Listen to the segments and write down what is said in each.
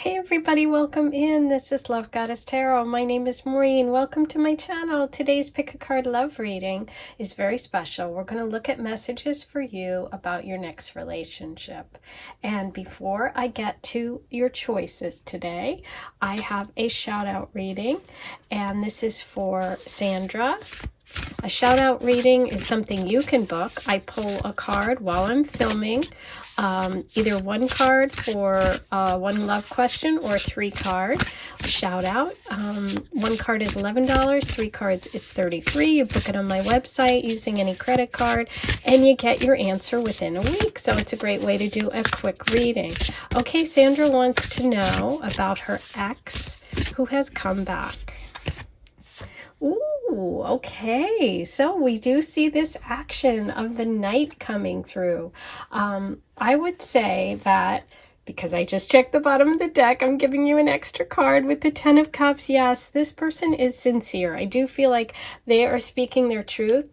Hey everybody, welcome in. This is Love Goddess Tarot. My name is Maureen. Welcome to my channel. Today's pick a card love reading is very special. We're going to look at messages for you about your next relationship. And before I get to your choices today, I have a shout out reading, and this is for Sandra. A shout out reading is something you can book. I pull a card while I'm filming, either one card for one love question or 3 card shout out. One card is $11, 3 cards is $33. You book it on my website using any credit card and you get your answer within a week. So it's a great way to do a quick reading. Okay, Sandra wants to know about her ex who has come back. Ooh, okay, so we do see this action of the Knight coming through. I would say that, because I just checked the bottom of the deck, I'm giving you an extra card with the 10 of Cups. Yes, this person is sincere. I do feel like they are speaking their truth.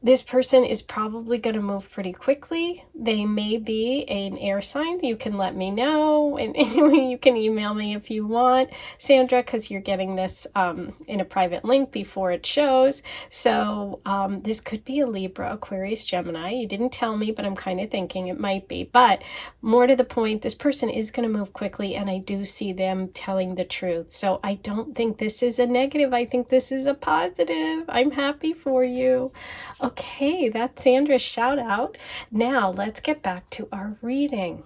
This person is probably going to move pretty quickly. They may be an air sign. You can let me know. And anyway, you can email me if you want, Sandra, because you're getting this in a private link before it shows. So this could be a Libra, Aquarius, Gemini. You didn't tell me, but I'm kind of thinking it might be. But more to the point, this person is going to move quickly, and I do see them telling the truth. So I don't think this is a negative. I think this is a positive. I'm happy for you. Okay, that's Sandra's shout out. Now let's get back to our reading.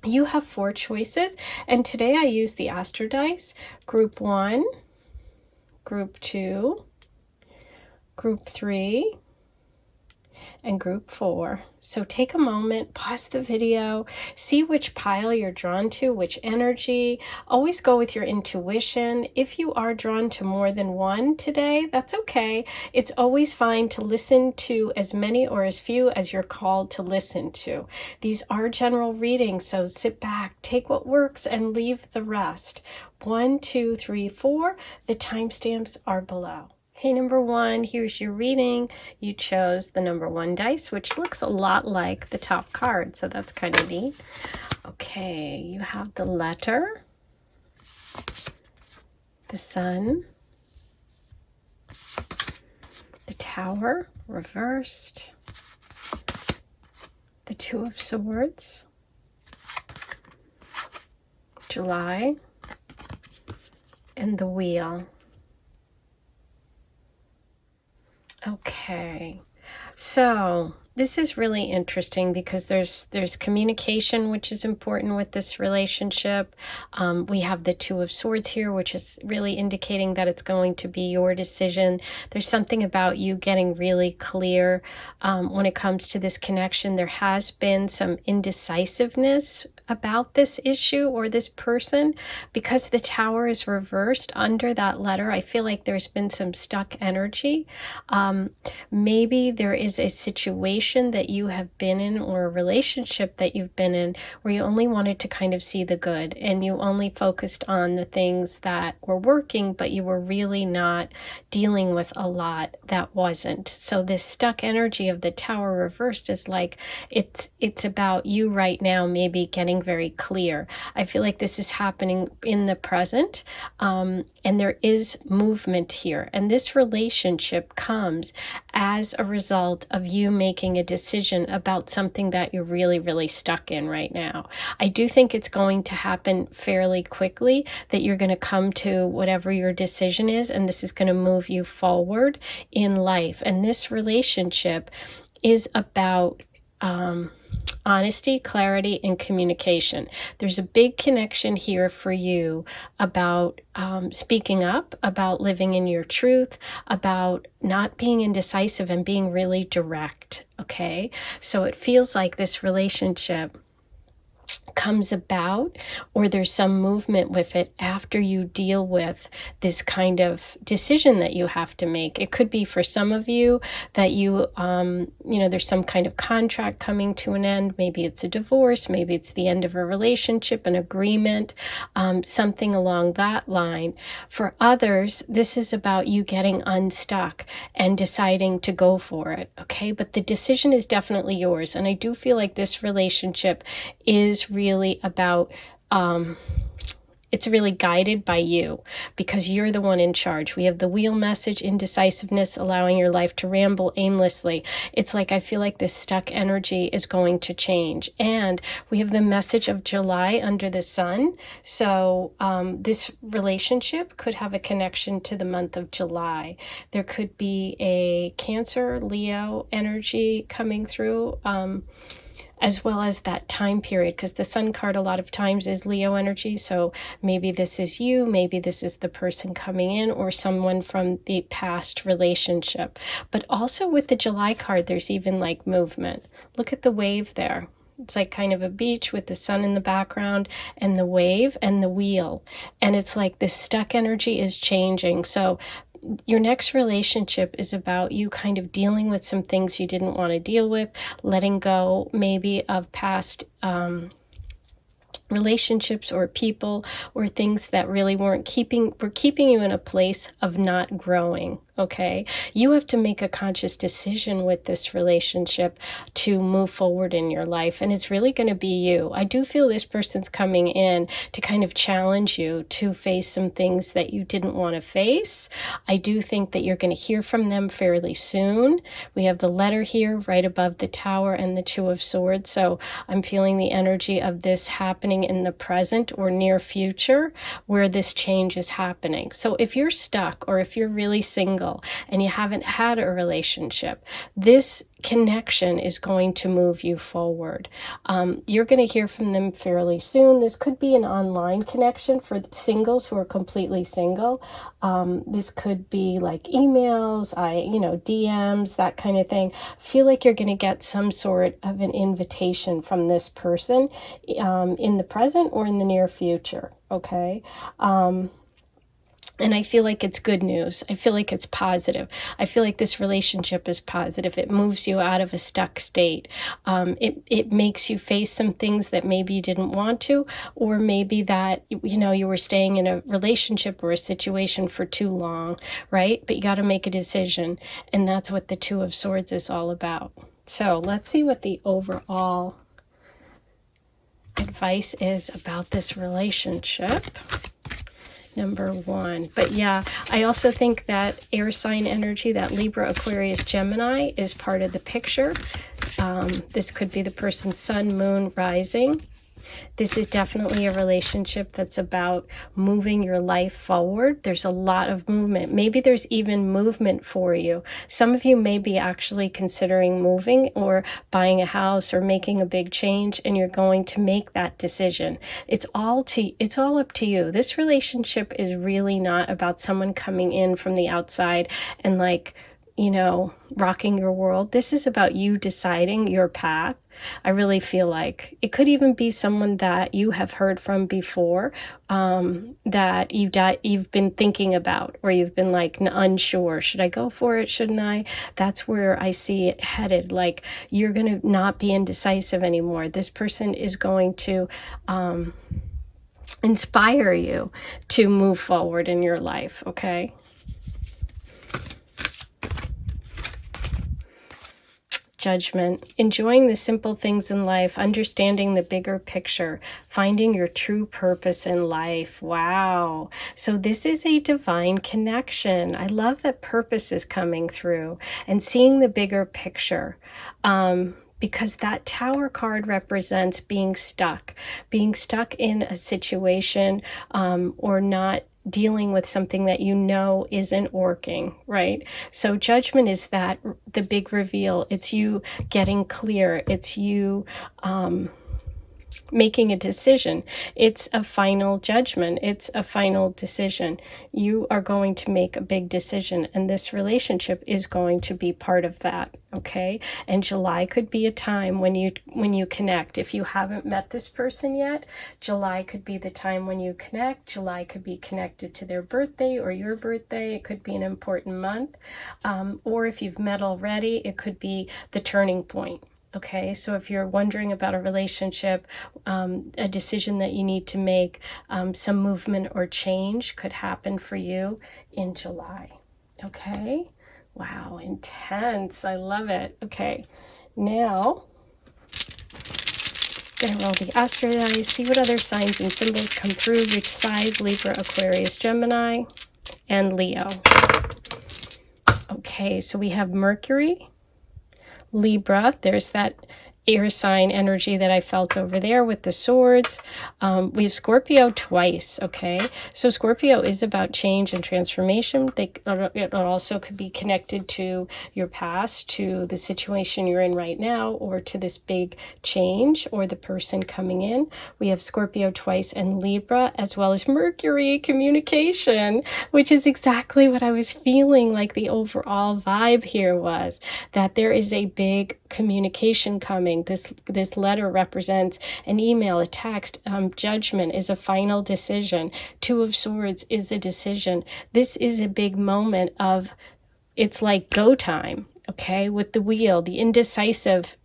You have 4 choices, and today I use the Astro Dice, Group 1, Group 2, Group 3, and Group 4. So take a moment, pause the video, see which pile you're drawn to, which energy. Always go with your intuition. If you are drawn to more than one today, that's okay. It's always fine to listen to as many or as few as you're called to listen to. These are general readings, so sit back, take what works, and leave the rest. 1, 2, 3, 4. The timestamps are below. Okay, number 1, here's your reading. You chose the number 1 dice, which looks a lot like the top card, so that's kind of neat. Okay, you have the letter, the sun, the tower, reversed, the 2 of swords, July, and the wheel. Okay, so this is really interesting because there's communication, which is important with this relationship. We have the 2 of swords here, which is really indicating that it's going to be your decision. There's something about you getting really clear when it comes to this connection. There has been some indecisiveness about this issue or this person because the tower is reversed under that letter. I feel like there's been some stuck energy. Maybe there is a situation that you have been in or a relationship that you've been in where you only wanted to kind of see the good and you only focused on the things that were working, but you were really not dealing with a lot that wasn't. So this stuck energy of the tower reversed is like it's about you right now maybe getting very clear. I feel like this is happening in the present, and there is movement here, and this relationship comes as a result of you making a decision about something that you're really stuck in right now. I do think it's going to happen fairly quickly, that you're going to come to whatever your decision is, and this is going to move you forward in life. And this relationship is about honesty, clarity, and communication. There's a big connection here for you about speaking up, about living in your truth, about not being indecisive and being really direct, okay? So it feels like this relationship comes about, or there's some movement with it after you deal with this kind of decision that you have to make. It could be for some of you that you know, there's some kind of contract coming to an end. Maybe it's a divorce, maybe it's the end of a relationship, an agreement, something along that line. For others, this is about you getting unstuck and deciding to go for it, okay? But the decision is definitely yours, and I do feel like this relationship is really about it's really guided by you because you're the one in charge. We have the wheel message, indecisiveness, allowing your life to ramble aimlessly. It's like I feel like this stuck energy is going to change. And we have the message of July under the sun. So this relationship could have a connection to the month of July. There could be a Cancer, Leo energy coming through. As well as that time period, because the sun card a lot of times is Leo energy. So maybe this is you, maybe this is the person coming in, or someone from the past relationship. But also with the July card, there's even like movement. Look at the wave there. It's like kind of a beach with the sun in the background and the wave and the wheel. And it's like this stuck energy is changing. So your next relationship is about you kind of dealing with some things you didn't want to deal with, letting go maybe of past relationships or people or things that really were keeping you in a place of not growing. Okay, you have to make a conscious decision with this relationship to move forward in your life, and it's really going to be you. I do feel this person's coming in to kind of challenge you to face some things that you didn't want to face. I do think that you're going to hear from them fairly soon. We have the letter here right above the Tower and the Two of Swords, so I'm feeling the energy of this happening in the present or near future where this change is happening. So if you're stuck or if you're really single and you haven't had a relationship, this connection is going to move you forward. You're going to hear from them fairly soon. This could be an online connection for singles who are completely single. This could be like emails, DMs, that kind of thing. Feel like you're going to get some sort of an invitation from this person in the present or in the near future. Okay. And I feel like it's good news. I feel like it's positive. I feel like this relationship is positive. It moves you out of a stuck state. It makes you face some things that maybe you didn't want to, or maybe that, you were staying in a relationship or a situation for too long, right? But you got to make a decision. And that's what the Two of Swords is all about. So let's see what the overall advice is about this relationship. Number one. But yeah, I also think that air sign energy, that Libra, Aquarius, Gemini is part of the picture. This could be the person's sun, moon, rising. This is definitely a relationship that's about moving your life forward. There's a lot of movement. Maybe there's even movement for you. Some of you may be actually considering moving or buying a house or making a big change, and you're going to make that decision. It's all up to you. This relationship is really not about someone coming in from the outside and rocking your world. This is about you deciding your path. I really feel like it could even be someone that you have heard from before, that you've been thinking about, or you've been like unsure. Should I go for it? Shouldn't I? That's where I see it headed. Like you're going to not be indecisive anymore. This person is going to inspire you to move forward in your life. Okay. Judgment, enjoying the simple things in life, understanding the bigger picture, finding your true purpose in life. Wow. So this is a divine connection. I love that purpose is coming through and seeing the bigger picture. Because that Tower card represents being stuck in a situation, or not dealing with something that isn't working, right? So judgment is that the big reveal. It's you getting clear. It's you making a decision. It's a final judgment. It's a final decision. You are going to make a big decision, and this relationship is going to be part of that. Okay. And July could be a time when you connect. If you haven't met this person yet, July could be the time when you connect. July could be connected to their birthday or your birthday. It could be an important month. Or if you've met already, it could be the turning point. Okay, so if you're wondering about a relationship, a decision that you need to make, some movement or change could happen for you in July. Okay, wow, intense. I love it. Okay, now Gonna roll the astro dice, see what other signs and symbols come through, which side, Libra, Aquarius, Gemini, and Leo. Okay, so we have Mercury, Libra, there's that air sign energy that I felt over there with the swords. We have Scorpio twice, okay? So Scorpio is about change and transformation. It also could be connected to your past, to the situation you're in right now, or to this big change or the person coming in. We have Scorpio twice and Libra, as well as Mercury, communication, which is exactly what I was feeling like the overall vibe here was, that there is a big communication coming. This letter represents an email, a text. Judgment is a final decision. Two of Swords is a decision. This is a big moment of, it's like go time, okay? With the wheel, the indecisiveness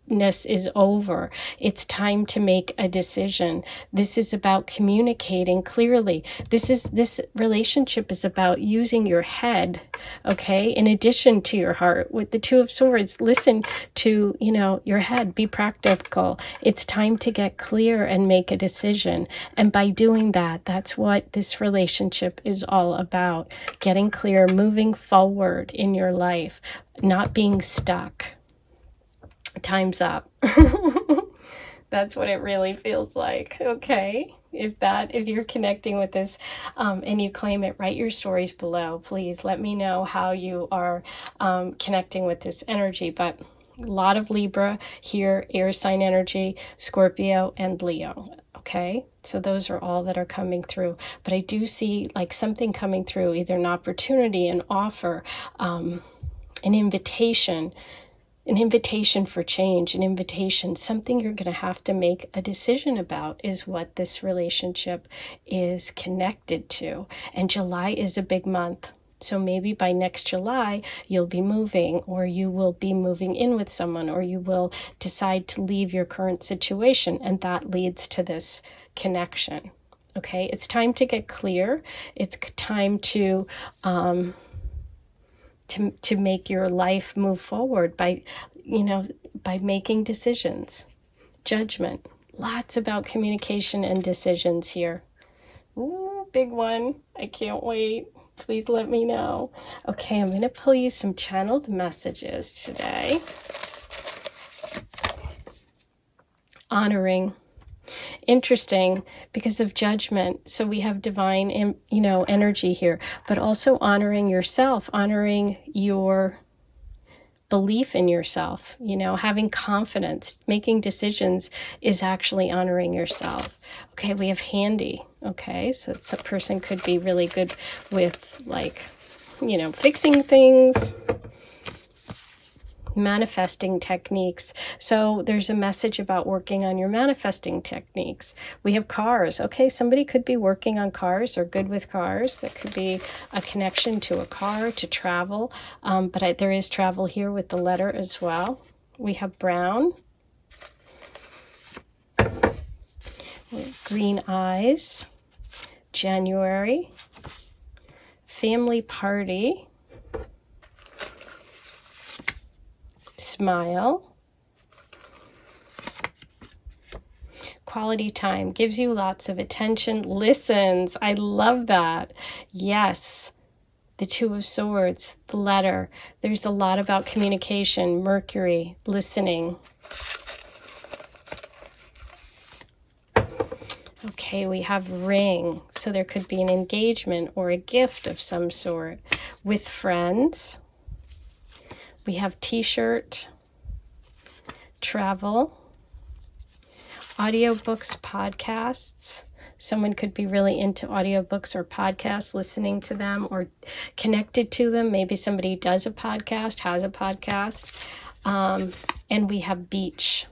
is over. It's time to make a decision. This is about communicating clearly. This relationship is about using your head, okay, in addition to your heart. With the Two of Swords, listen to, your head, be practical. It's time to get clear and make a decision. And by doing that, that's what this relationship is all about. Getting clear, moving forward in your life, not being stuck. Time's up. That's what it really feels like. Okay, if you're connecting with this and you claim it, write your stories below. Please let me know how you are connecting with this energy. But a lot of Libra here, air sign energy, Scorpio and Leo. Okay, so those are all that are coming through. But I do see like something coming through, either an opportunity, an offer, an invitation for change, an invitation, something you're going to have to make a decision about is what this relationship is connected to. And July is a big month. So maybe by next July, you'll be moving, or you will be moving in with someone, or you will decide to leave your current situation. And that leads to this connection. Okay, it's time to get clear. It's time to make your life move forward by making decisions. Judgment. Lots about communication and decisions here. Ooh, big one. I can't wait. Please let me know. Okay, I'm going to pull you some channeled messages today. Honoring. Interesting, because of judgment. So we have divine, energy here, but also honoring yourself, honoring your belief in yourself, having confidence, making decisions is actually honoring yourself. Okay, we have handy. Okay, so a person could be really good with fixing things, manifesting techniques. So there's a message about working on your manifesting techniques. We have cars. Okay, somebody could be working on cars or good with cars. That could be a connection to a car, to travel. But there is travel here with the letter as well. We have brown. Green eyes. January. Family party. Smile. Quality time, gives you lots of attention, listens. I love that. Yes. The Two of Swords, the letter. There's a lot about communication, Mercury, listening. Okay, we have ring. So there could be an engagement or a gift of some sort with friends. We have t-shirt, travel, audiobooks, podcasts. Someone could be really into audiobooks or podcasts, listening to them or connected to them. Maybe somebody does a podcast, has a podcast. And we have beach,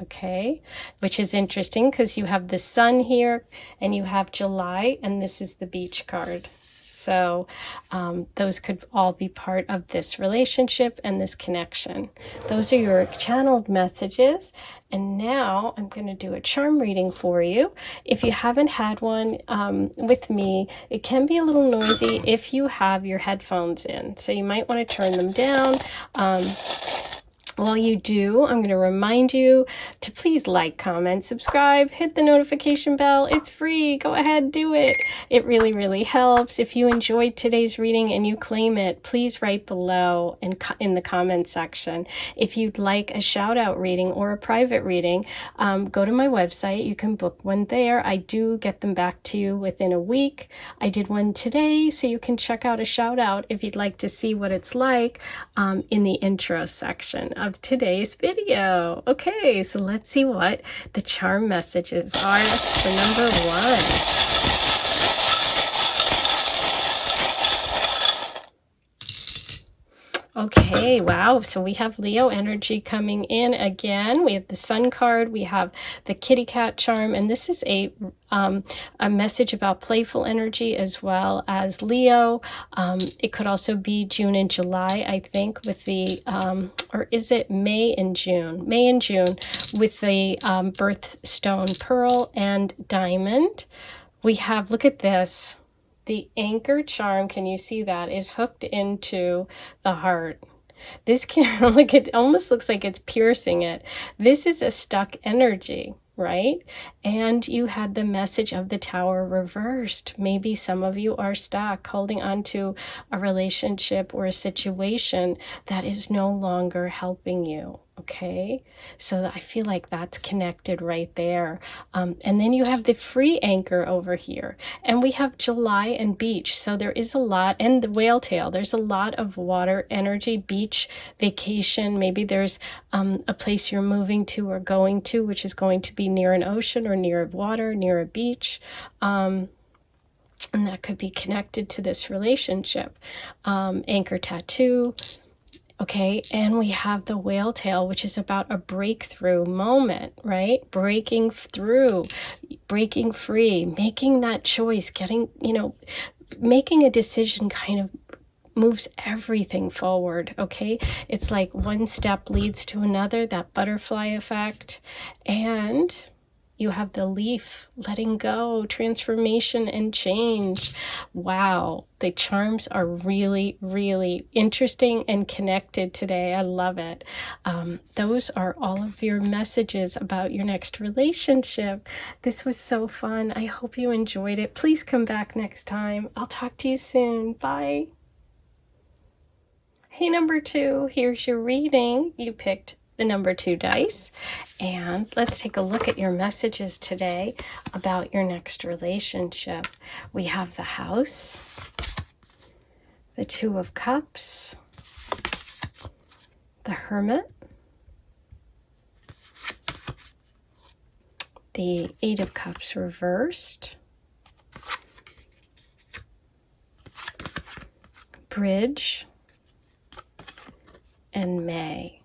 okay, which is interesting because you have the sun here and you have July, and this is the beach card. So those could all be part of this relationship and this connection. Those are your channeled messages. And now I'm going to do a charm reading for you. If you haven't had one with me, it can be a little noisy if you have your headphones in. So you might want to turn them down. While you do, I'm going to remind you to please like, comment, subscribe, hit the notification bell. It's free. Go ahead, do it. It really, really helps. If you enjoyed today's reading and you claim it, please write below in the comment section. If you'd like a shout out reading or a private reading, go to my website. You can book one there. I do get them back to you within a week. I did one today, so you can check out a shout out if you'd like to see what it's like in the intro section of today's video. Okay, so let's see what the charm messages are for number 1. Okay, wow, so we have Leo energy coming in again. We have the Sun card, we have the kitty cat charm, and this is a message about playful energy as well as Leo. It could also be June and July, I think, with the, or is it May and June? May and June with the birthstone pearl and diamond. We have, look at this. The anchor charm, can you see that, is hooked into the heart. This can, like, it almost looks like it's piercing it. This is a stuck energy, right? And you had the message of the Tower reversed. Maybe some of you are stuck, holding on to a relationship or a situation that is no longer helping you. Okay, so I feel like that's connected right there. And then you have the free anchor over here, and we have July and beach. So there is a lot, and the whale tail, there's a lot of water energy, beach, vacation. Maybe there's a place you're moving to or going to, which is going to be near an ocean or near water, near a beach. And that could be connected to this relationship. Anchor tattoo. Okay, and we have the whale tail, which is about a breakthrough moment, right? Breaking through, breaking free, making that choice, getting, making a decision kind of moves everything forward, okay? It's like one step leads to another, that butterfly effect. And you have the leaf, letting go, transformation and change. Wow, the charms are really, really interesting and connected today. I love it. Those are all of your messages about your next relationship. This was so fun. I hope you enjoyed it. Please come back next time. I'll talk to you soon. Bye. Hey, number 2, here's your reading. You picked the number 2 dice, and let's take a look at your messages today about your next relationship. We have the House, the 2 of Cups, the Hermit, the 8 of Cups reversed, Bridge, and May.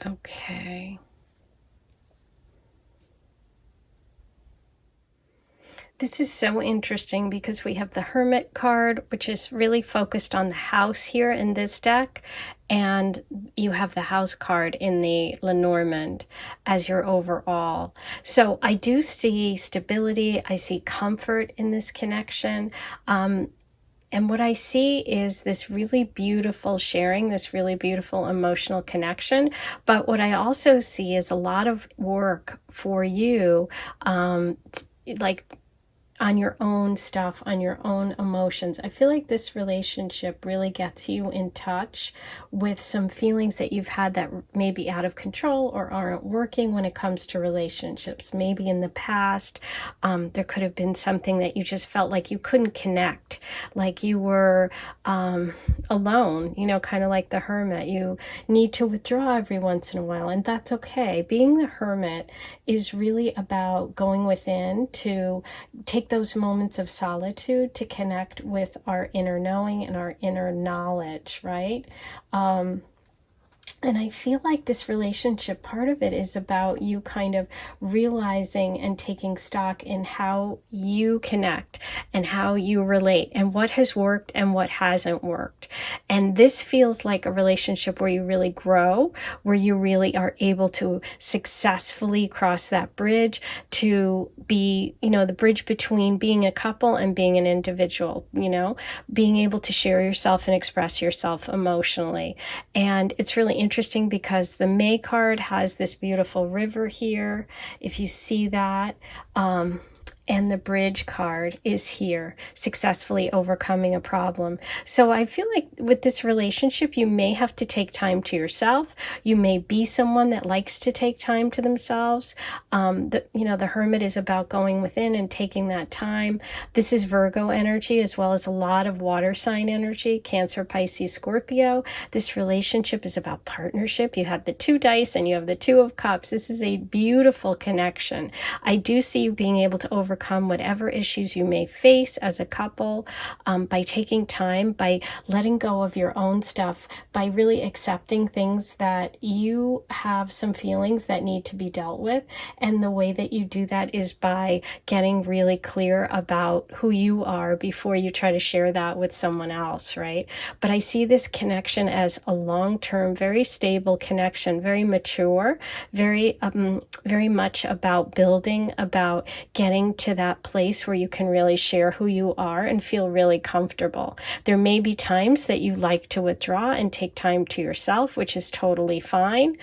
Okay. This is so interesting because we have the Hermit card, which is really focused on the house here in this deck, and you have the House card in the Lenormand as your overall. So I do see stability, I see comfort in this connection. And what I see is this really beautiful sharing, this really beautiful emotional connection. But what I also see is a lot of work for you, like on your own stuff, on your own emotions. I feel like this relationship really gets you in touch with some feelings that you've had that may be out of control or aren't working when it comes to relationships. Maybe in the past, there could have been something that you just felt like you couldn't connect, like you were alone, kind of like the Hermit. You need to withdraw every once in a while, and that's okay. Being the Hermit is really about going within to take those moments of solitude to connect with our inner knowing and our inner knowledge, right? And I feel like this relationship, part of it is about you kind of realizing and taking stock in how you connect and how you relate and what has worked and what hasn't worked. And this feels like a relationship where you really grow, where you really are able to successfully cross that bridge to be, the bridge between being a couple and being an individual, being able to share yourself and express yourself emotionally. And it's really interesting because the May card has this beautiful river here, if you see that. And the bridge card is here, successfully overcoming a problem. So I feel like with this relationship, you may have to take time to yourself. You may be someone that likes to take time to themselves. The Hermit is about going within and taking that time. This is Virgo energy, as well as a lot of water sign energy, Cancer, Pisces, Scorpio. This relationship is about partnership. You have the 2 dice and you have the 2 of cups. This is a beautiful connection. I do see you being able to overcome whatever issues you may face as a couple, by taking time, by letting go of your own stuff, by really accepting things that you have some feelings that need to be dealt with. And the way that you do that is by getting really clear about who you are before you try to share that with someone else, right? But I see this connection as a long-term, very stable connection, very mature, very much about building, about getting to that place where you can really share who you are and feel really comfortable. There may be times that you like to withdraw and take time to yourself, which is totally fine.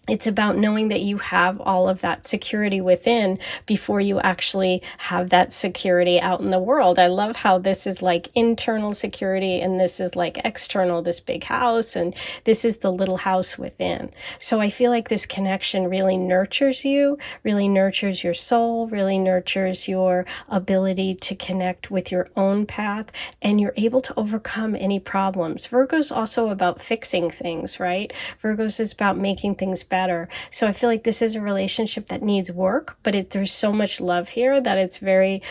It's about knowing that you have all of that security within before you actually have that security out in the world. I love how this is like internal security and this is like external, this big house, and this is the little house within. So I feel like this connection really nurtures you, really nurtures your soul, really nurtures your ability to connect with your own path, and you're able to overcome any problems. Virgo's also about fixing things, right? Virgo's is about making things better. So I feel like this is a relationship that needs work, but there's so much love here that it's very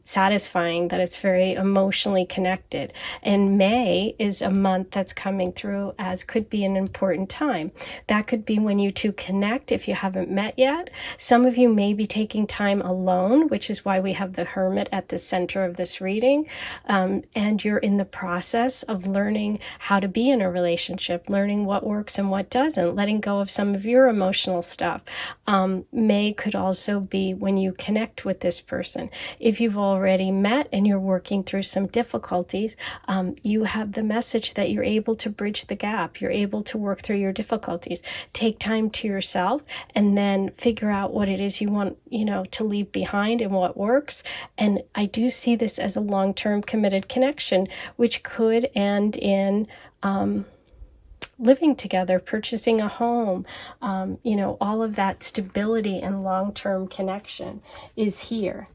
satisfying, that it's very emotionally connected. And May is a month that's coming through as could be an important time. That could be when you two connect if you haven't met yet. Some of you may be taking time alone, which is why we have the Hermit at the center of this reading. And you're in the process of learning how to be in a relationship, learning what works and what doesn't, letting go of some of your emotional stuff. May could also be when you connect with this person. If you've already met and you're working through some difficulties, you have the message that you're able to bridge the gap. You're able to work through your difficulties. Take time to yourself and then figure out what it is you want, to leave behind and what works. And I do see this as a long-term committed connection, which could end in living together, purchasing a home, all of that stability and long-term connection is here.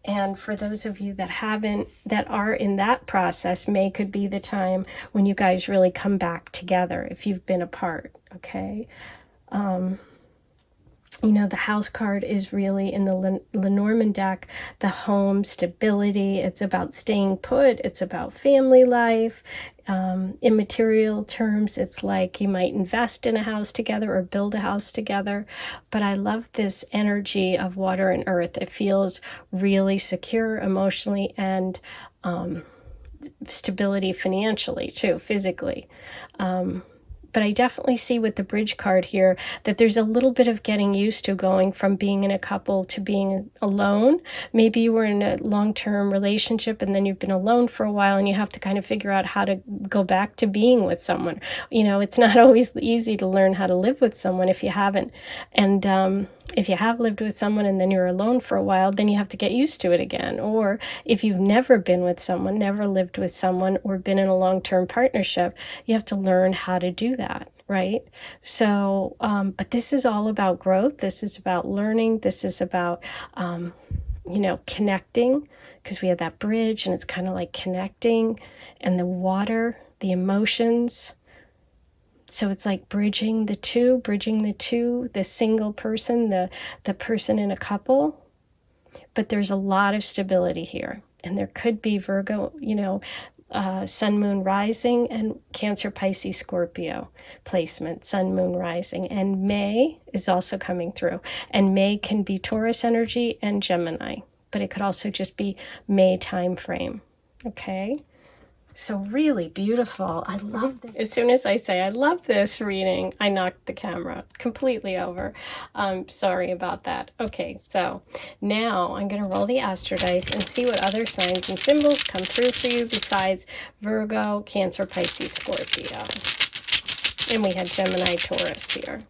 And for those of you that are in that process, May could be the time when you guys really come back together if you've been apart, okay? The house card is really in the Lenormand deck, the home, stability. It's about staying put. It's about family life. In material terms, it's like you might invest in a house together or build a house together. But I love this energy of water and earth. It feels really secure emotionally and stability financially too, physically. But I definitely see with the bridge card here that there's a little bit of getting used to going from being in a couple to being alone. Maybe you were in a long-term relationship and then you've been alone for a while and you have to kind of figure out how to go back to being with someone. It's not always easy to learn how to live with someone if you haven't. And if you have lived with someone and then you're alone for a while, then you have to get used to it again. Or if you've never been with someone, never lived with someone, or been in a long-term partnership, you have to learn how to do that, right? So, but this is all about growth. This is about learning. This is about, connecting, because we have that bridge and it's kind of like connecting, and the water, the emotions. So it's like bridging the two, the single person, the person in a couple. But there's a lot of stability here. And there could be Virgo, Sun, Moon, Rising, and Cancer, Pisces, Scorpio placement, Sun, Moon, Rising. And May is also coming through. And May can be Taurus energy and Gemini, but it could also just be May time frame. Okay? So really beautiful. I love this. As soon as I say I love this reading, I knocked the camera completely over. Sorry about that. Okay, so now I'm going to roll the astro dice and see what other signs and symbols come through for you besides Virgo, Cancer, Pisces, Scorpio. And we had Gemini, Taurus here.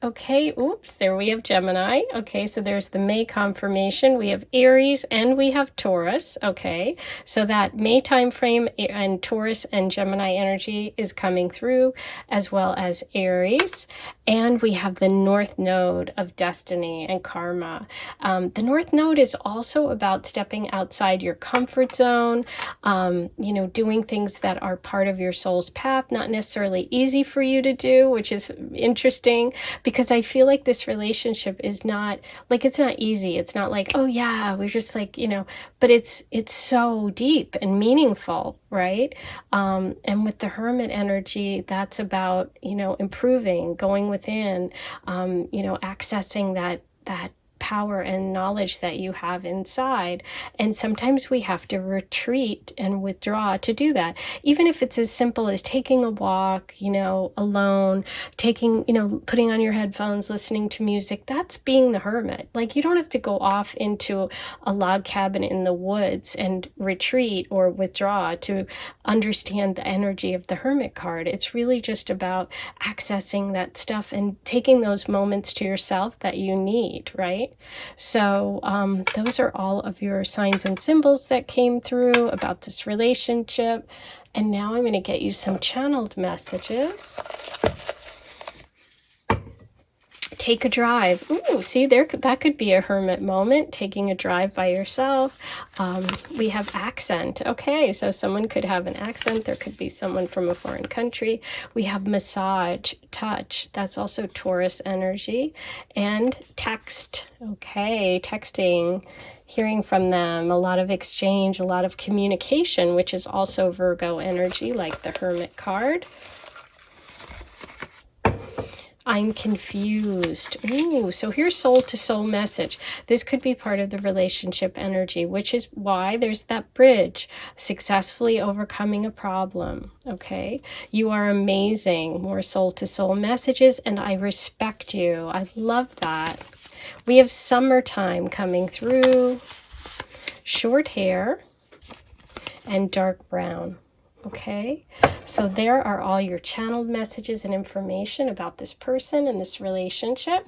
Okay, oops, there we have Gemini. Okay, so there's the May confirmation. We have Aries and we have Taurus. Okay, so that May time frame and Taurus and Gemini energy is coming through, as well as Aries. And we have the North Node of Destiny and Karma. The North Node is also about stepping outside your comfort zone, you know, doing things that are part of your soul's path, not necessarily easy for you to do, which is interesting, because I feel like this relationship is not, like, it's not easy. It's not like, oh yeah, we're just like, you know, but it's so deep and meaningful, right? And with the Hermit energy, that's about, you know, improving, going within, you know, accessing that power and knowledge that you have inside. And sometimes we have to retreat and withdraw to do that, even if it's as simple as taking a walk, you know, alone, taking, you know, putting on your headphones, listening to music. That's being the hermit. Like, you don't have to go off into a log cabin in the woods and retreat or withdraw to understand the energy of the Hermit card. It's really just about accessing that stuff and taking those moments to yourself that you need, right? So those are all of your signs and symbols that came through about this relationship. And now I'm going to get you some channeled messages. Take a drive. Ooh, see, that could be a hermit moment, taking a drive by yourself. We have accent. Okay, so someone could have an accent. There could be someone from a foreign country. We have massage, touch. That's also Taurus energy. And text. Okay, texting, hearing from them, a lot of exchange, a lot of communication, which is also Virgo energy, like the Hermit card. I'm confused. Ooh, so here's soul to soul message. This could be part of the relationship energy, which is why there's that bridge, successfully overcoming a problem. Okay, you are amazing. More soul to soul messages, and I respect you. I love that. We have summertime coming through, short hair, and dark brown. Okay, so there are all your channeled messages and information about this person and this relationship.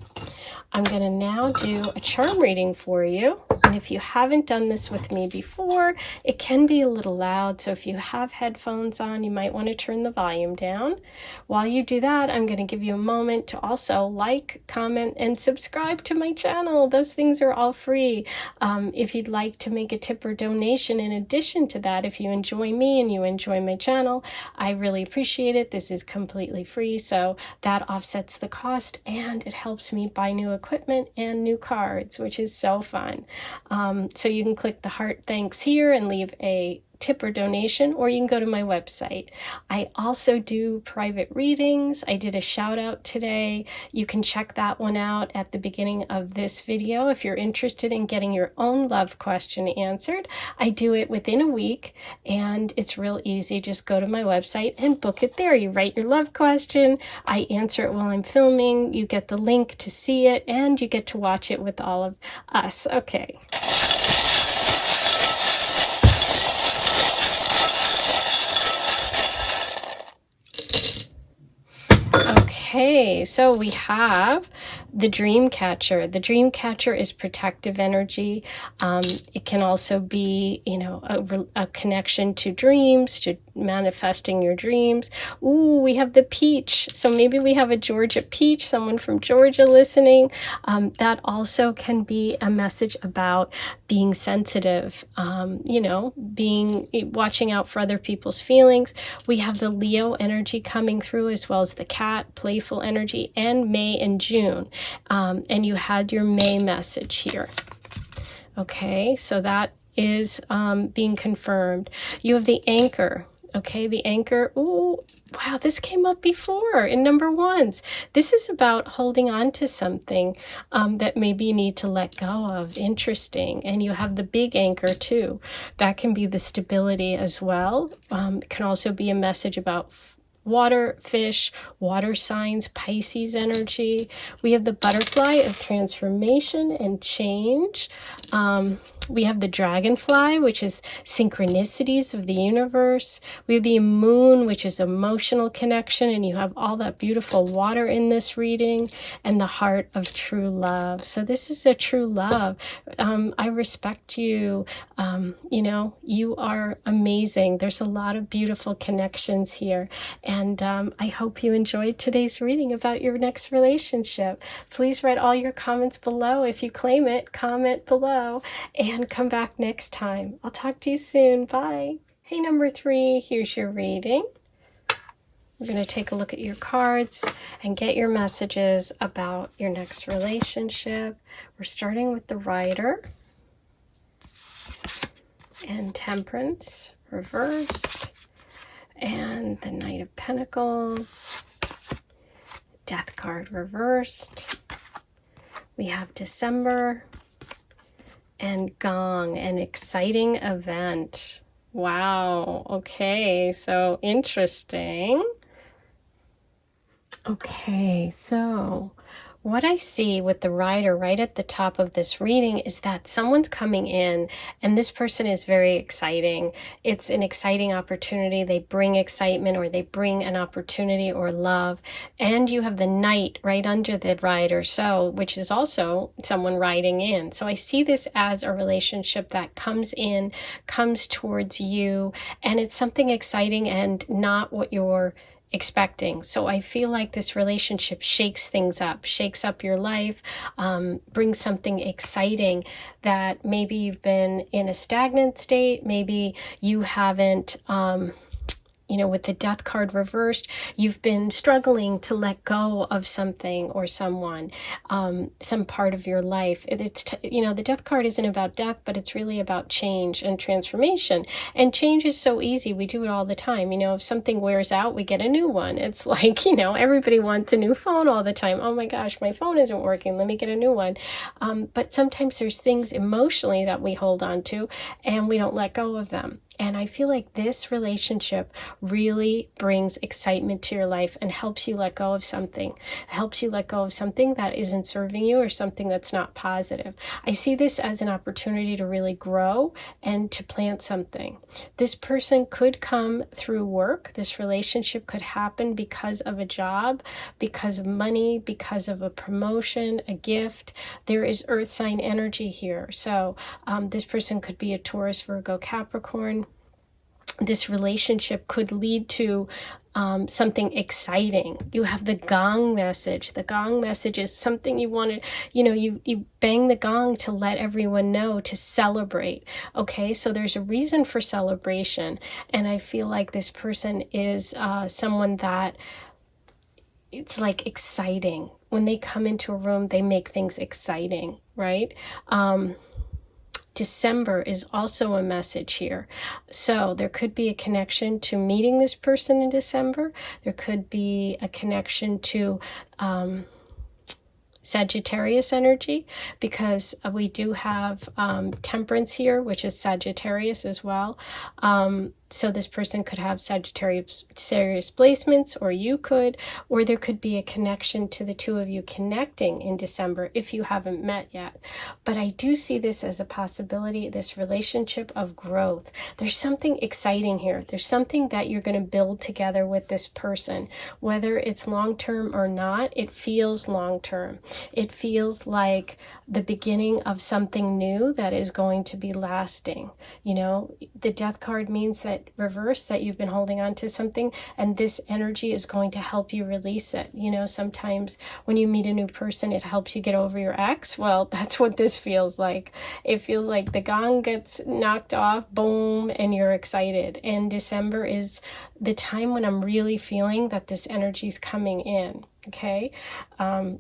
I'm going to now do a charm reading for you. And if you haven't done this with me before, it can be a little loud. So if you have headphones on, you might want to turn the volume down. While you do that, I'm going to give you a moment to also like, comment, and subscribe to my channel. Those things are all free. If you'd like to make a tip or donation in addition to that, if you enjoy me and you enjoy my channel, I really appreciate it. This is completely free, so that offsets the cost, and it helps me buy new equipment and new cards, which is so fun. So you can click the heart thanks here and leave a tip or donation, or you can go to my website. I also do private readings. I did a shout out today. You can check that one out at the beginning of this video if you're interested in getting your own love question answered. I do it within a week, and it's real easy. Just go to my website and book it there. You write your love question, I answer it while I'm filming, you get the link to see it, and you get to watch it with all of us. Okay. Okay, so we have the dream catcher. The dream catcher is protective energy. It can also be, you know, a connection to dreams, to manifesting your dreams. Ooh, we have the peach. So maybe we have a Georgia peach, someone from Georgia listening. That also can be a message about being sensitive, you know, watching out for other people's feelings. We have the Leo energy coming through, as well as the cat, playful energy, and May and June. And you had your May message here. Okay, so that is being confirmed. You have the anchor. Okay, the anchor. Ooh, wow, this came up before in number ones. This is about holding on to something that maybe you need to let go of. Interesting. And you have the big anchor too. That can be the stability as well. It can also be a message about water, fish, water signs, Pisces energy. We have the butterfly of transformation and change. We have the dragonfly, which is synchronicities of the universe. We have the moon, which is emotional connection, and you have all that beautiful water in this reading, and the heart of true love. So this is a true love. I respect you. You know, you are amazing. There's a lot of beautiful connections here, and I hope you enjoyed today's reading about your next relationship. Please write all your comments below. If you claim it, comment below, and come back next time. I'll talk to you soon. Bye. Hey, number 3, here's your reading. We're going to take a look at your cards and get your messages about your next relationship. We're starting with the Rider and Temperance reversed, and the Knight of Pentacles, Death card reversed. We have December and Gong, an exciting event. Wow. Okay, so interesting. Okay, so what I see with the Rider right at the top of this reading is that someone's coming in, and this person is very exciting. It's an exciting opportunity. They bring excitement, or they bring an opportunity or love. And you have the Knight right under the Rider, so which is also someone riding in. So I see this as a relationship that comes in, comes towards you, and it's something exciting and not what you're expecting. So I feel like this relationship shakes things up, shakes up your life, brings something exciting that maybe you've been in a stagnant state, maybe you haven't, you know, with the Death card reversed, you've been struggling to let go of something or someone, some part of your life. You know, the Death card isn't about death, but it's really about change and transformation. And change is so easy. We do it all the time. You know, if something wears out, we get a new one. It's like, you know, everybody wants a new phone all the time. Oh my gosh, my phone isn't working. Let me get a new one. But sometimes there's things emotionally that we hold on to, and we don't let go of them. And I feel like this relationship really brings excitement to your life and helps you let go of something. It helps you let go of something that isn't serving you or something that's not positive. I see this as an opportunity to really grow and to plant something. This person could come through work. This relationship could happen because of a job, because of money, because of a promotion, a gift. There is earth sign energy here. So this person could be a Taurus, Virgo, Capricorn. This relationship could lead to something exciting. You have the gong message. The gong message is something you want to, you know, you bang the gong to let everyone know, to celebrate. Okay, so there's a reason for celebration. And I feel like this person is someone that it's like exciting. When they come into a room, they make things exciting, right? December is also a message here. So there could be a connection to meeting this person in December. There could be a connection to Sagittarius energy, because we do have Temperance here, which is Sagittarius as well. So this person could have Sagittarius placements, or you could, or there could be a connection to the two of you connecting in December if you haven't met yet. But I do see this as a possibility, this relationship of growth. There's something exciting here. There's something that you're going to build together with this person. Whether it's long-term or not, it feels long-term. It feels like the beginning of something new that is going to be lasting. You know, the Death card means that reverse, that you've been holding on to something, and this energy is going to help you release it. You know, sometimes when you meet a new person, it helps you get over your ex. Well, that's what this feels like. It feels like the gong gets knocked off, boom, and you're excited. And December is the time when I'm really feeling that this energy is coming in. Okay,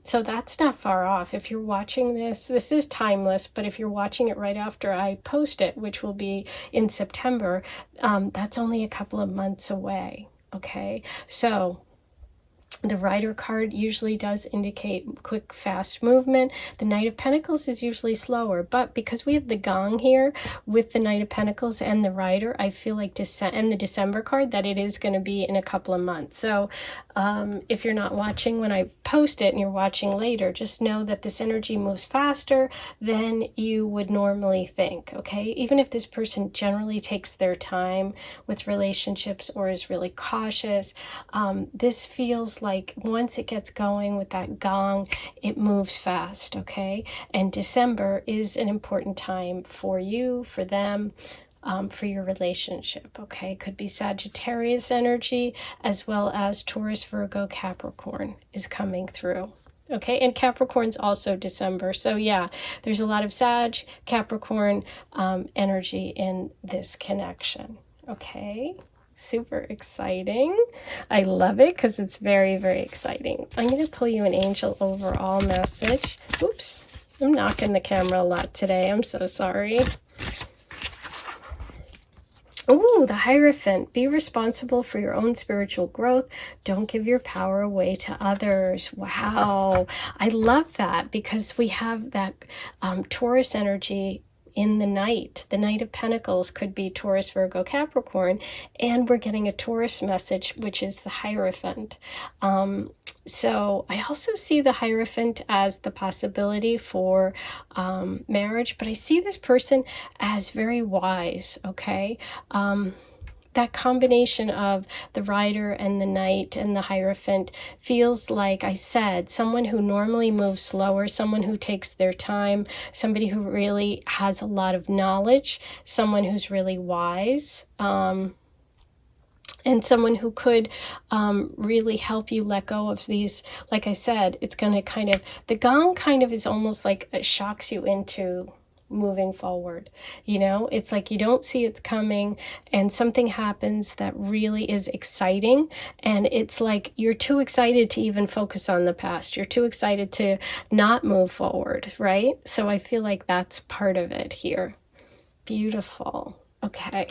so that's not far off. If you're watching this, this is timeless, but if you're watching it right after I post it, which will be in September, that's only a couple of months away. Okay, so the Rider card usually does indicate quick, fast movement. The Knight of Pentacles is usually slower, but because we have the Gong here with the Knight of Pentacles and the Rider, I feel like and the December card, that it is going to be in a couple of months. So if you're not watching when I post it and you're watching later, just know that this energy moves faster than you would normally think, okay? Even if this person generally takes their time with relationships or is really cautious, this feels like once it gets going with that gong, it moves fast, okay? And December is an important time for you, for them, for your relationship, okay? Could be Sagittarius energy as well as Taurus, Virgo, Capricorn is coming through. Okay, and Capricorn's also December. So yeah, there's a lot of Sag, Capricorn energy in this connection, okay? Super exciting. I love it because it's very, very exciting. I'm going to pull you an angel overall message. Oops, I'm knocking the camera a lot today. I'm so sorry. Ooh, the Hierophant. Be responsible for your own spiritual growth. Don't give your power away to others. Wow. I love that because we have that Taurus energy in the Knight. The Knight of Pentacles could be Taurus, Virgo, Capricorn, and we're getting a Taurus message, which is the Hierophant. So I also see the Hierophant as the possibility for marriage, but I see this person as very wise, okay? That combination of the Rider and the Knight and the Hierophant feels like I said, someone who normally moves slower, someone who takes their time, somebody who really has a lot of knowledge, someone who's really wise, and someone who could really help you let go of these. Like I said, it's going to kind of, the gong kind of is almost like it shocks you into moving forward. You know, it's like you don't see it's coming and something happens that really is exciting, and it's like you're too excited to even focus on the past. You're too excited to not move forward, right? So I feel like that's part of it here. Beautiful. Okay.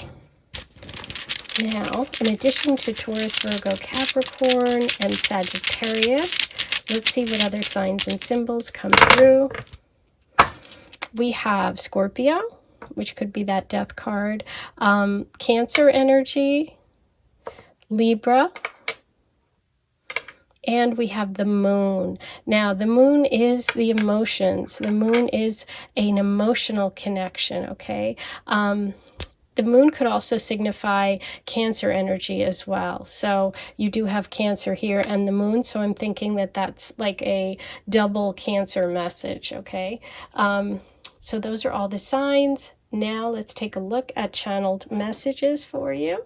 Now, in addition to Taurus, Virgo, Capricorn, and Sagittarius, let's see what other signs and symbols come through. We have Scorpio, which could be that death card, Cancer energy, Libra, and we have the Moon. Now, the Moon is the emotions. The Moon is an emotional connection, okay? The Moon could also signify Cancer energy as well. So you do have Cancer here and the Moon, so I'm thinking that that's like a double Cancer message, okay? So those are all the signs. Now let's take a look at channeled messages for you.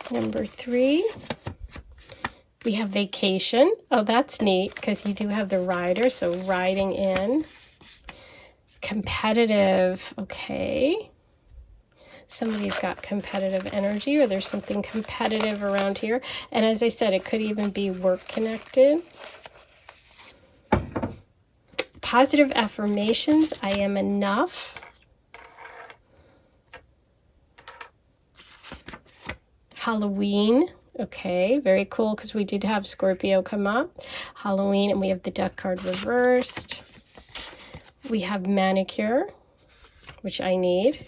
Number 3, we have vacation. Oh, that's neat because you do have the Rider, so riding in. Competitive, okay. Somebody's got competitive energy, or there's something competitive around here. And as I said, it could even be work connected. Positive affirmations, I am enough. Halloween, okay, very cool because we did have Scorpio come up. Halloween, and we have the death card reversed. We have manicure, which I need.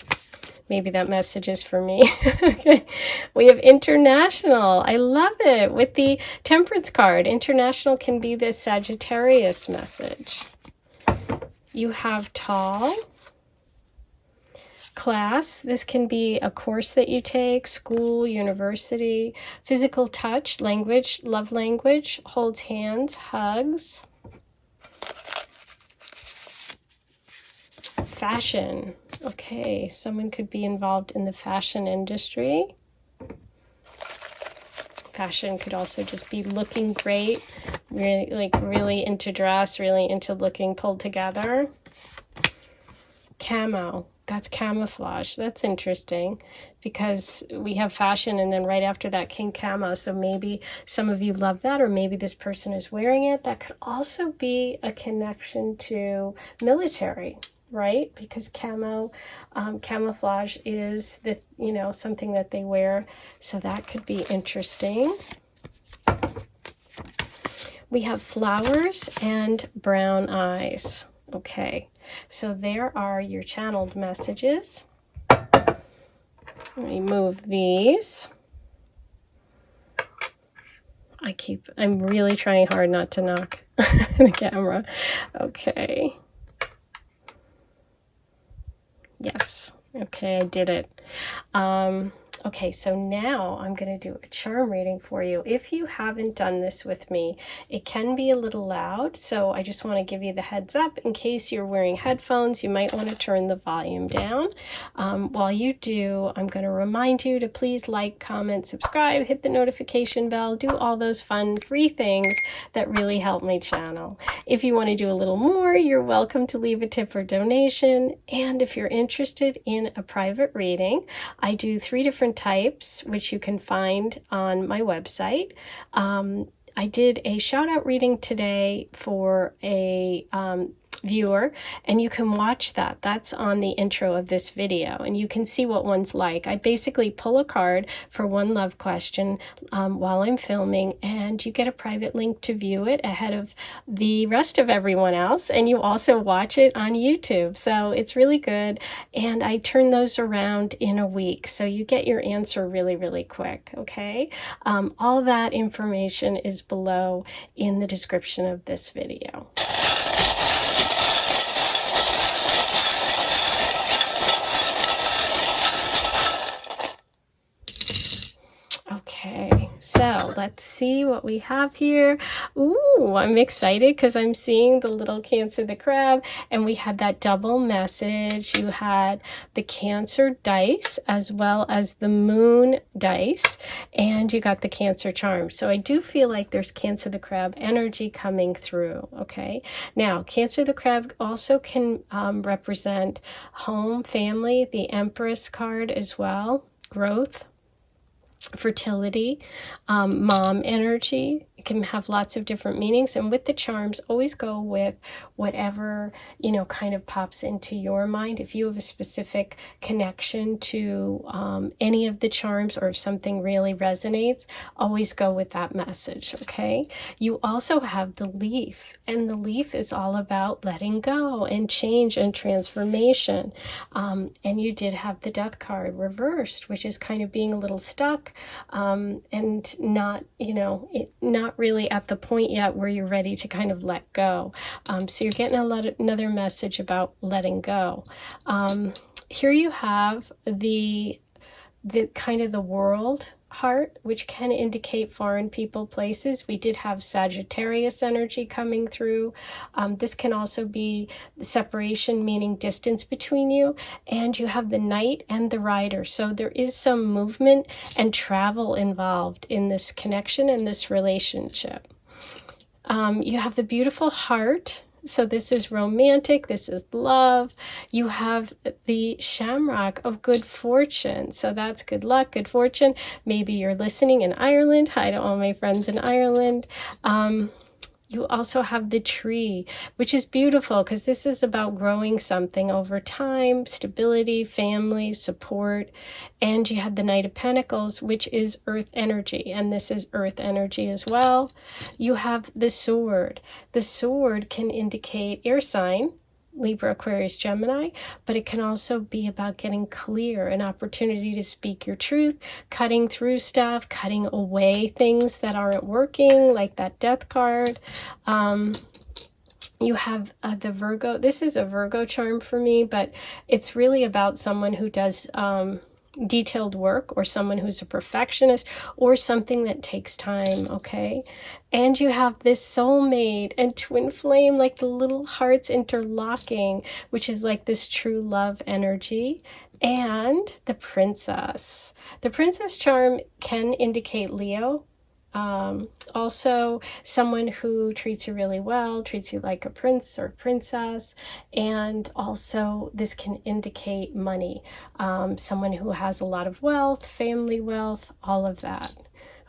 Maybe that message is for me. Okay. We have international. I love it with the Temperance card. International can be this Sagittarius message. You have tall. Class. This can be a course that you take, school, university. Physical touch, language, love language, holds hands, hugs. Fashion. Okay, someone could be involved in the fashion industry. Fashion could also just be looking great, really into dress, really into looking pulled together. Camo. That's camouflage. That's interesting because we have fashion and then right after that came camo. So maybe some of you love that, or maybe this person is wearing it. That could also be a connection to military, right? Because camouflage is the, you know, something that they wear. So that could be interesting. We have flowers and brown eyes. Okay, so there are your channeled messages. Let me move these. I'm really trying hard not to knock the camera. Okay. Yes. Okay, I did it. Okay, so now I'm going to do a charm reading for you. If you haven't done this with me, it can be a little loud, so I just want to give you the heads up. In case you're wearing headphones, you might want to turn the volume down. While you do, I'm going to remind you to please like, comment, subscribe, hit the notification bell, do all those fun free things that really help my channel. If you want to do a little more, you're welcome to leave a tip or donation. And if you're interested in a private reading, I do 3 different types, which you can find on my website. I did a shout out reading today for a viewer, and you can watch that. That's on the intro of this video, and you can see what one's like. I basically pull a card for one love question while I'm filming, and you get a private link to view it ahead of the rest of everyone else, and you also watch it on YouTube. So it's really good, and I turn those around in a week, so you get your answer really, really quick, okay? All that information is below in the description of this video. Okay, so let's see what we have here. Ooh, I'm excited because I'm seeing the little Cancer the Crab, and we had that double message. You had the Cancer dice as well as the Moon dice, and you got the Cancer charm. So I do feel like there's Cancer the Crab energy coming through, okay? Now, Cancer the Crab also can represent home, family, the Empress card as well, growth, fertility, mom energy. It can have lots of different meanings, and with the charms, always go with whatever, you know, kind of pops into your mind. If you have a specific connection to any of the charms, or if something really resonates, always go with that message, okay? You also have the leaf, and the leaf is all about letting go and change and transformation. And you did have the Death card reversed, which is kind of being a little stuck and not, you know, not really at the point yet where you're ready to kind of let go. So you're getting another message about letting go. Here you have the kind of the world heart, which can indicate foreign people, places. We did have Sagittarius energy coming through. This can also be separation, meaning distance between you. And you have the Knight and the Rider. So there is some movement and travel involved in this connection and this relationship. You have the beautiful heart. So this is romantic, this is love. You have the Shamrock of good fortune. So that's good luck, good fortune. Maybe you're listening in Ireland. Hi to all my friends in Ireland. You also have the tree, which is beautiful because this is about growing something over time, stability, family, support. And you have the Knight of Pentacles, which is earth energy, and this is earth energy as well. You have the sword. The sword can indicate air sign, Libra, Aquarius, Gemini, but it can also be about getting clear, an opportunity to speak your truth, cutting through stuff, cutting away things that aren't working, like that Death card. You have the Virgo. This is a Virgo charm for me, but it's really about someone who does detailed work, or someone who's a perfectionist, or something that takes time, okay? And you have this soulmate and twin flame, like the little hearts interlocking, which is like this true love energy. And the princess. The princess charm can indicate Leo, Also someone who treats you really well, treats you like a prince or princess. And also this can indicate money. Someone who has a lot of wealth, family wealth, all of that.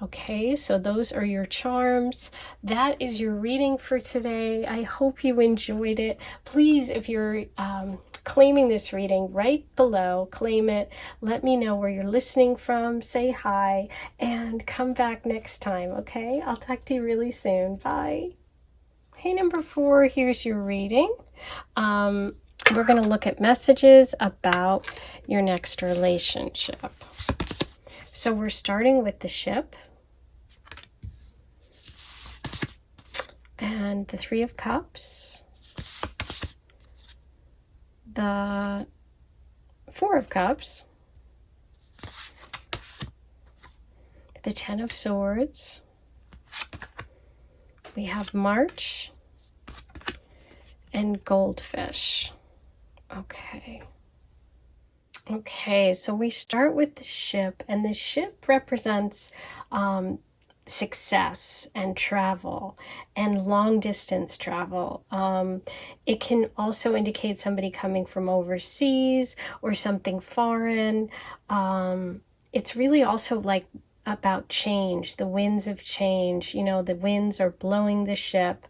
Okay, so those are your charms. That is your reading for today. I hope you enjoyed it. Please, if you're claiming this reading, right below, claim it. Let me know where you're listening from. Say hi and come back next time, okay? I'll talk to you really soon. Bye. Hey, number 4, here's your reading. We're going to look at messages about your next relationship. So we're starting with the ship. And the 3 of Cups, the 4 of Cups, the 10 of Swords, we have March, and Goldfish. Okay, so we start with the ship, and the ship represents success and travel and long distance travel. It can also indicate somebody coming from overseas or something foreign. It's really also like about change, the winds of change. You know, the winds are blowing the ship.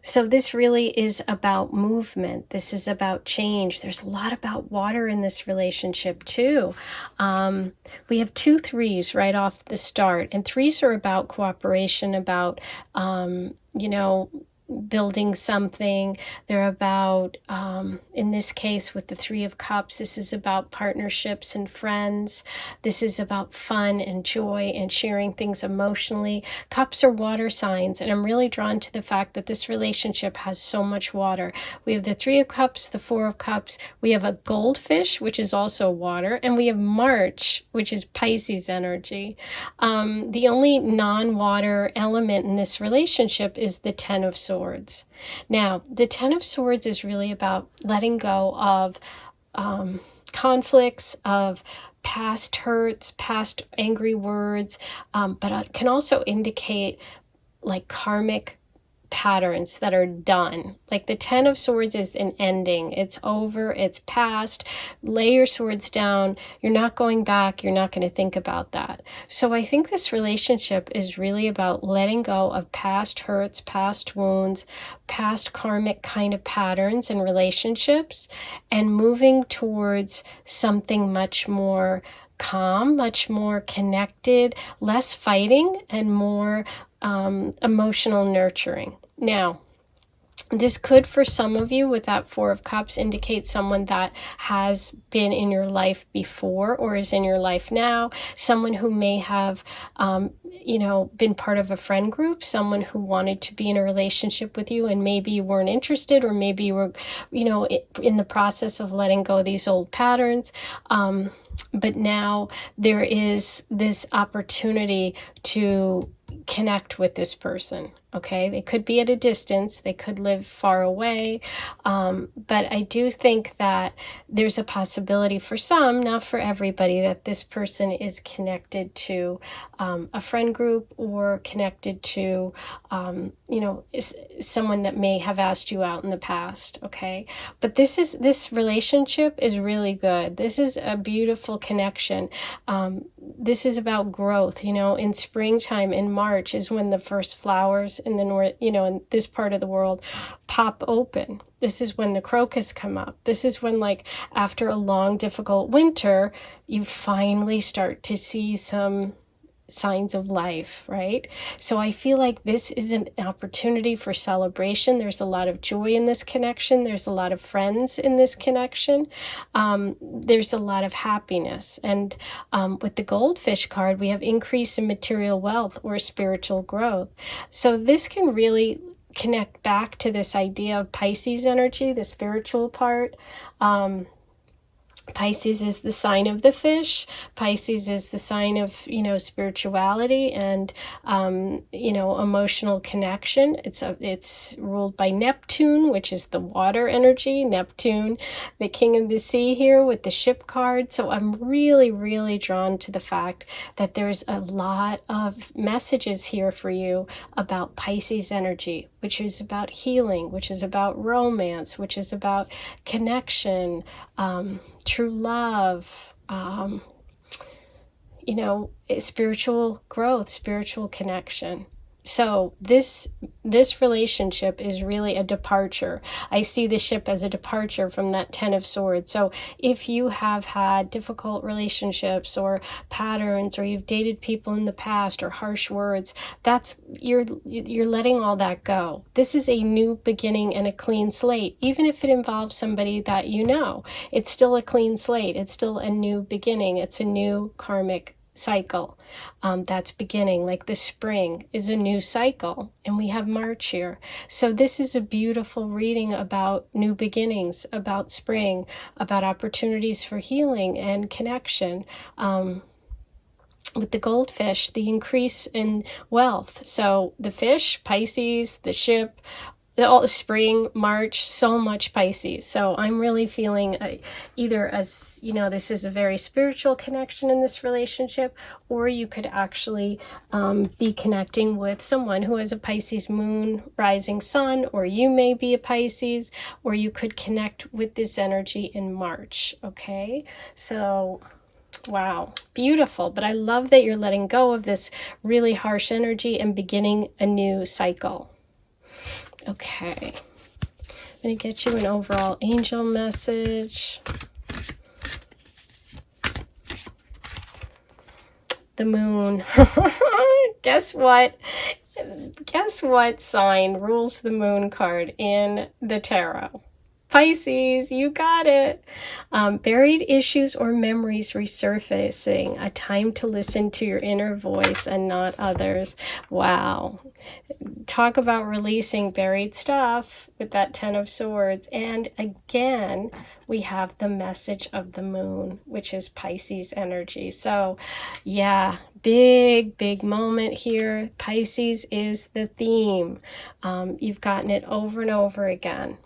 So this really is about movement. This is about change. There's a lot about water in this relationship too. We have 2 3s right off the start, and 3s are about cooperation, about, you know, building something. They're about, in this case with the 3 of Cups, this is about partnerships and friends. This is about fun and joy and sharing things emotionally. Cups are water signs, and I'm really drawn to the fact that this relationship has so much water. We have the 3 of Cups, the 4 of Cups, we have a Goldfish, which is also water, and we have March, which is Pisces energy. The only non-water element in this relationship is the 10 of Swords. Now, the 10 of Swords is really about letting go of conflicts, of past hurts, past angry words, but it can also indicate like karmic patterns that are done. Like the 10 of Swords is an ending. It's over. It's past. Lay your swords down. You're not going back. You're not going to think about that. So I think this relationship is really about letting go of past hurts, past wounds, past karmic kind of patterns in relationships, and moving towards something much more calm, much more connected, less fighting, and more emotional nurturing. Now, this could, for some of you with that 4 of Cups, indicate someone that has been in your life before or is in your life now, someone who may have, you know, been part of a friend group, someone who wanted to be in a relationship with you and maybe you weren't interested, or maybe you were, you know, in the process of letting go of these old patterns. But now there is this opportunity to connect with this person. Okay, they could be at a distance, they could live far away, but I do think that there's a possibility for some, not for everybody, that this person is connected to a friend group or connected to, you know, someone that may have asked you out in the past. Okay, but this relationship is really good. This is a beautiful connection. This is about growth. You know, in springtime, in March, is when the first flowers in the north, you know, in this part of the world, pop open. This is when the crocus come up. This is when, like, after a long, difficult winter, you finally start to see some signs of life, right? So I feel like this is an opportunity for celebration. There's a lot of joy in this connection. There's a lot of friends in this connection. There's a lot of happiness. And with the Goldfish card, we have increase in material wealth or spiritual growth. So this can really connect back to this idea of Pisces energy, the spiritual part. Pisces is the sign of the fish. Pisces is the sign of, spirituality and, emotional connection. It's ruled by Neptune, which is the water energy. Neptune, the king of the sea here with the ship card. So I'm really, really drawn to the fact that there's a lot of messages here for you about Pisces energy, which is about healing, which is about romance, which is about connection, true love, spiritual growth, spiritual connection. So this relationship is really a departure. I see the ship as a departure from that Ten of Swords. So if you have had difficult relationships or patterns, or you've dated people in the past, or harsh words, you're letting all that go. This is a new beginning and a clean slate. Even if it involves somebody that it's still a clean slate. It's still a new beginning. It's a new karmic cycle that's beginning. Like the spring is a new cycle, and we have March here. So this is a beautiful reading about new beginnings, about spring, about opportunities for healing and connection. With the goldfish, the increase in wealth. So the fish, Pisces, the ship, all spring, March, so much Pisces. So I'm really feeling either as, this is a very spiritual connection in this relationship, or you could actually be connecting with someone who has a Pisces moon, rising sun, or you may be a Pisces, or you could connect with this energy in March. Okay, so wow, beautiful. But I love that you're letting go of this really harsh energy and beginning a new cycle. Okay, I'm going to get you an overall angel message. The moon. Guess what? Guess what sign rules the moon card in the tarot? Pisces, you got it. Buried issues or memories resurfacing. A time to listen to your inner voice and not others. Wow. Talk about releasing buried stuff with that Ten of Swords. And again, we have the message of the moon, which is Pisces energy. So yeah, big moment here. Pisces is the theme. You've gotten it over and over again.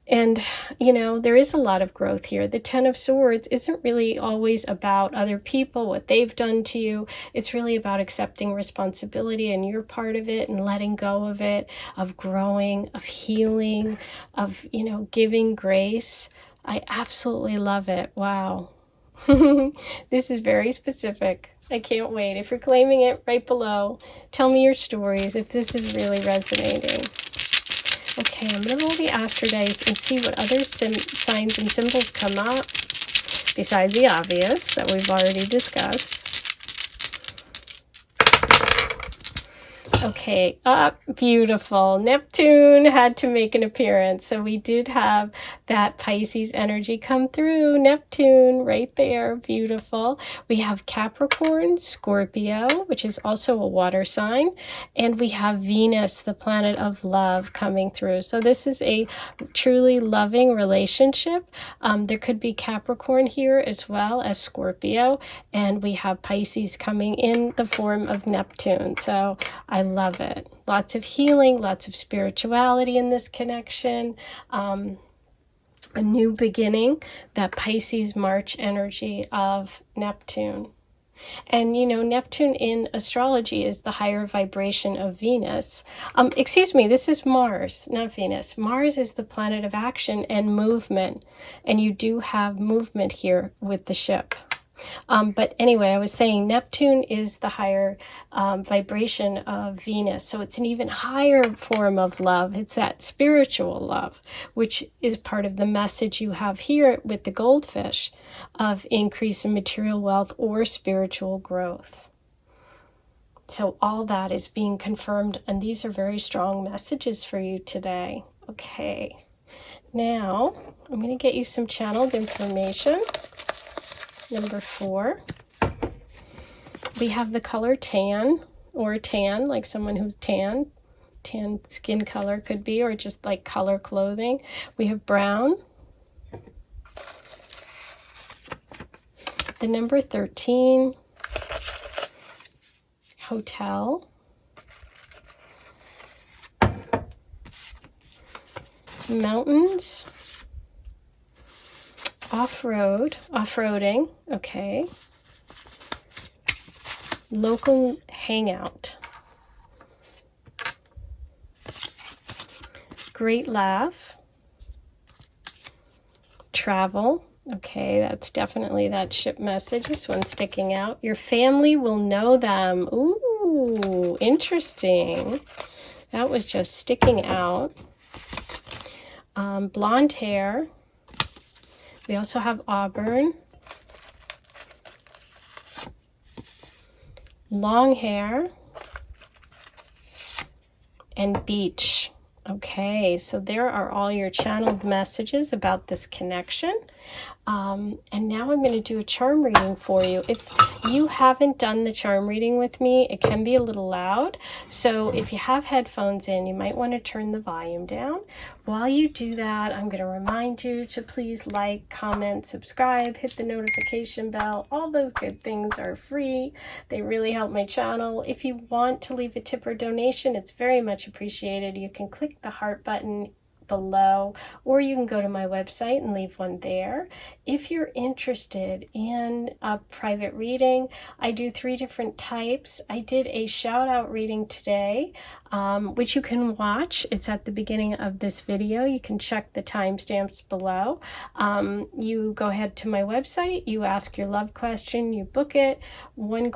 And, there is a lot of growth here. The Ten of Swords isn't really always about other people, what they've done to you. It's really about accepting responsibility, and you're part of it, and letting go of it, of growing, of healing, of, giving grace. I absolutely love it. Wow. This is very specific. I can't wait. If you're claiming it, right below, tell me your stories if this is really resonating. Okay, I'm going to roll the after dice and see what other signs and symbols come up, besides the obvious that we've already discussed. Okay, beautiful. Neptune had to make an appearance. So we did have that Pisces energy come through. Neptune right there. Beautiful. We have Capricorn, Scorpio, which is also a water sign. And we have Venus, the planet of love, coming through. So this is a truly loving relationship. There could be Capricorn here as well as Scorpio. And we have Pisces coming in the form of Neptune. So I love it. Lots of healing, lots of spirituality in this connection. A new beginning, that Pisces March energy of Neptune. And, Neptune in astrology is the higher vibration of Venus. Excuse me, this is Mars, not Venus. Mars is the planet of action and movement. And you do have movement here with the ship. But anyway, I was saying Neptune is the higher vibration of Venus. So it's an even higher form of love. It's that spiritual love, which is part of the message you have here with the goldfish of increase in material wealth or spiritual growth. So all that is being confirmed, and these are very strong messages for you today. Okay, now I'm going to get you some channeled information. Number 4, we have the color tan, or tan, like someone who's tan skin color could be, or just like color clothing. We have brown, the number 13, hotel, mountains, off-roading, okay, local hangout, great laugh, travel, okay, that's definitely that ship message. This one's sticking out. Your family will know them. Ooh, interesting. That was just sticking out. Blonde hair. We also have auburn. Long hair. And beach. Okay, so there are all your channeled messages about this connection. And now I'm going to do a charm reading for you. If you haven't done the charm reading with me, it can be a little loud. So if you have headphones in, you might want to turn the volume down. While you do that, I'm going to remind you to please like, comment, subscribe, hit the notification bell. All those good things are free. They really help my channel. If you want to leave a tip or donation, it's very much appreciated. You can click the heart button below, or you can go to my website and leave one there. If you're interested in a private reading, I do 3 different types. I did a shout out reading today, which you can watch. It's at the beginning of this video. You can check the timestamps below. You go ahead to my website, you ask your love question, you book it. One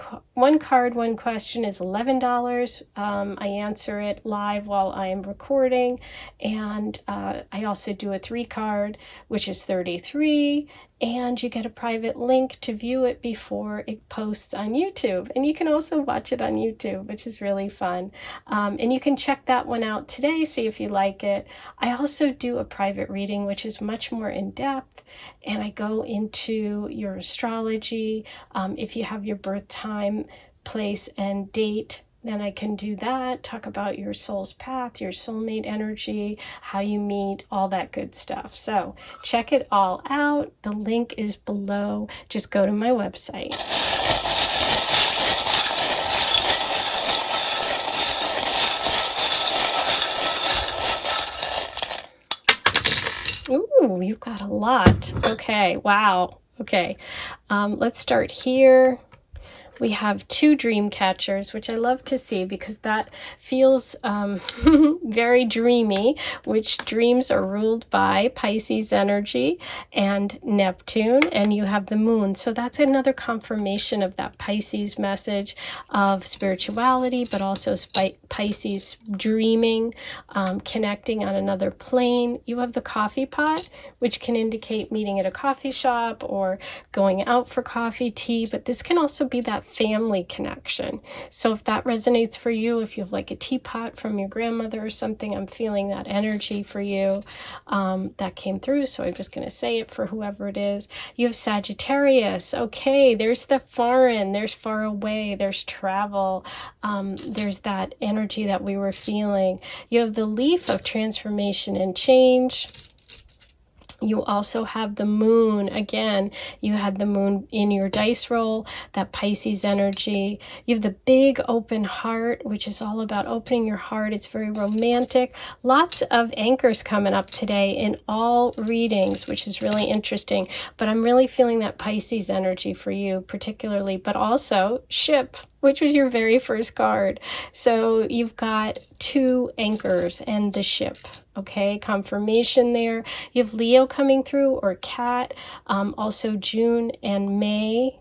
card, one question is $11. I answer it live while I am recording, and I also do a 3 card, which is $33, and you get a private link to view it before it posts on YouTube. And you can also watch it on YouTube, which is really fun. And you can check that one out today, see if you like it. I also do a private reading, which is much more in depth, and I go into your astrology. If you have your birth time, place, and date, then I can do that, talk about your soul's path, your soulmate energy, how you meet, all that good stuff. So check it all out. The link is below. Just go to my website. Ooh, you've got a lot. Okay, wow. Okay, let's start here. We have 2 dream catchers, which I love to see because that feels very dreamy, which dreams are ruled by Pisces energy and Neptune, and you have the moon. So that's another confirmation of that Pisces message of spirituality, but also Pisces dreaming, connecting on another plane. You have the coffee pot, which can indicate meeting at a coffee shop or going out for coffee, tea, but this can also be that family connection. So if that resonates for you, if you have like a teapot from your grandmother or something, I'm feeling that energy for you. That came through, so I'm just going to say it for whoever it is. You have Sagittarius. Okay, there's the foreign, there's far away, there's travel, there's that energy that we were feeling. You have the leaf of transformation and change. You also have the moon. Again, you had the moon in your dice roll, that Pisces energy. You have the big open heart, which is all about opening your heart. It's very romantic. Lots of anchors coming up today in all readings, which is really interesting. But I'm really feeling that Pisces energy for you particularly, but also ship, which was your very first card. So you've got 2 anchors and the ship. Okay, confirmation there. You have Leo coming through, or Cat. Also June and May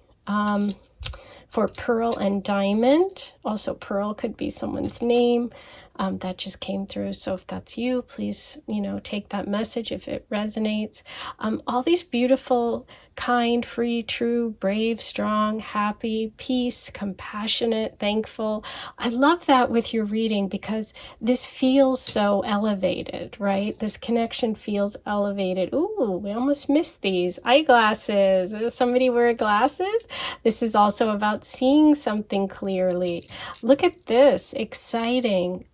for Pearl and Diamond. Also Pearl could be someone's name. That just came through. So if that's you, please, take that message if it resonates. All these beautiful, kind, free, true, brave, strong, happy, peace, compassionate, thankful. I love that with your reading because this feels so elevated, right? This connection feels elevated. Ooh, we almost missed these. Eyeglasses. Does somebody wear glasses? This is also about seeing something clearly. Look at this. Exciting.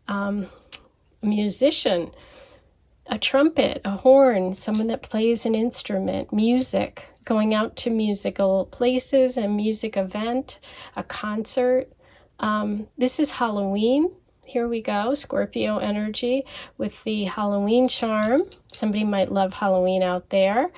Musician, a trumpet, a horn, someone that plays an instrument, music, going out to musical places, a music event, a concert. This is Halloween. Here we go, Scorpio energy with the Halloween charm. Somebody might love Halloween out there.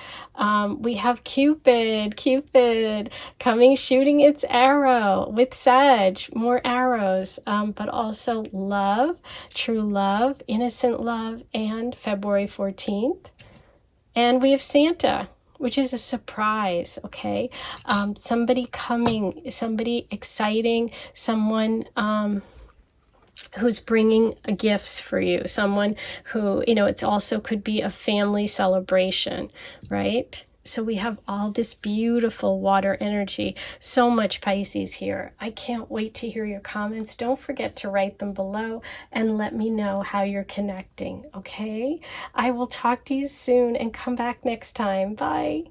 We have Cupid coming, shooting its arrow with Sag, more arrows, but also love, true love, innocent love, and February 14th. And we have Santa, which is a surprise, okay? Somebody coming, somebody exciting, someone who's bringing gifts for you, someone who, you know, it's also could be a family celebration, right? So we have all this beautiful water energy, so much Pisces here. I can't wait to hear your comments. Don't forget to write them below and let me know how you're connecting, okay? I will talk to you soon and come back next time. Bye.